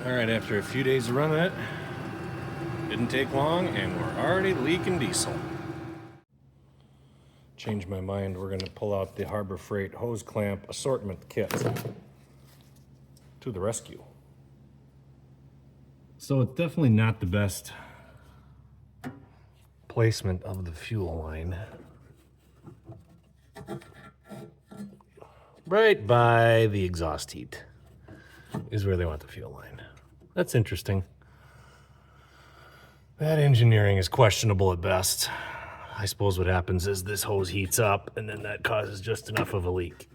Alright, after a few days of running it, didn't take long and we're already leaking diesel. Changed my mind, we're going to pull out the Harbor Freight hose clamp assortment kit to the rescue. So it's definitely not the best placement of the fuel line. Right by the exhaust heat is where they want the fuel line. That's interesting. That engineering is questionable at best. I suppose what happens is this hose heats up and then that causes just enough of a leak.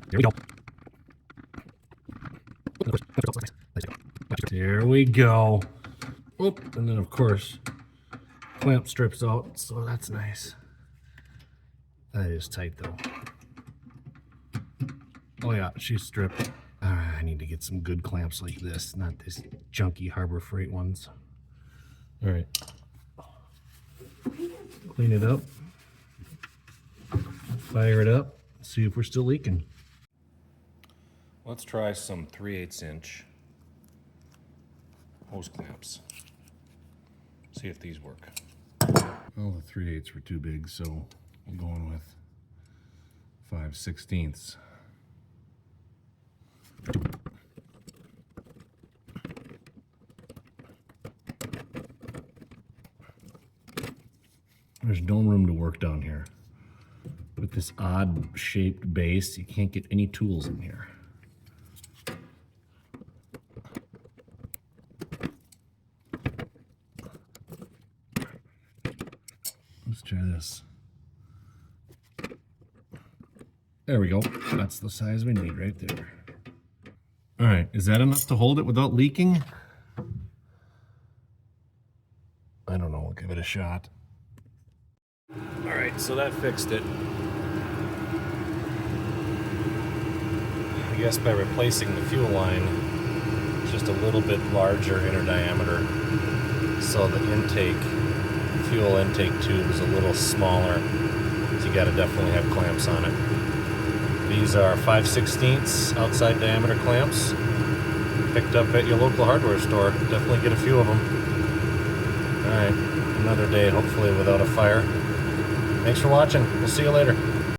There we go. There we go. Whoop. And then of course, clamp strips out, so that's nice. That is tight though. Oh yeah, she's stripped. I need to get some good clamps like this, not this junky Harbor Freight ones. All right. Clean it up. Fire it up. See if we're still leaking. Let's try some 3/8 inch hose clamps. See if these work. Well, the 3/8 were too big, so I'm going with 5/16. There's no room to work down here. With this odd shaped base, you can't get any tools in here. Let's try this. There we go. That's the size we need right there. All right, is that enough to hold it without leaking? I don't know, we'll give it a shot. All right, so that fixed it. I guess by replacing the fuel line, just a little bit larger inner diameter, so the fuel intake tube is a little smaller, so you gotta definitely have clamps on it. These are 5/16 outside diameter clamps, picked up at your local hardware store. Definitely get a few of them. All right, another day hopefully without a fire. Thanks for watching. We'll see you later.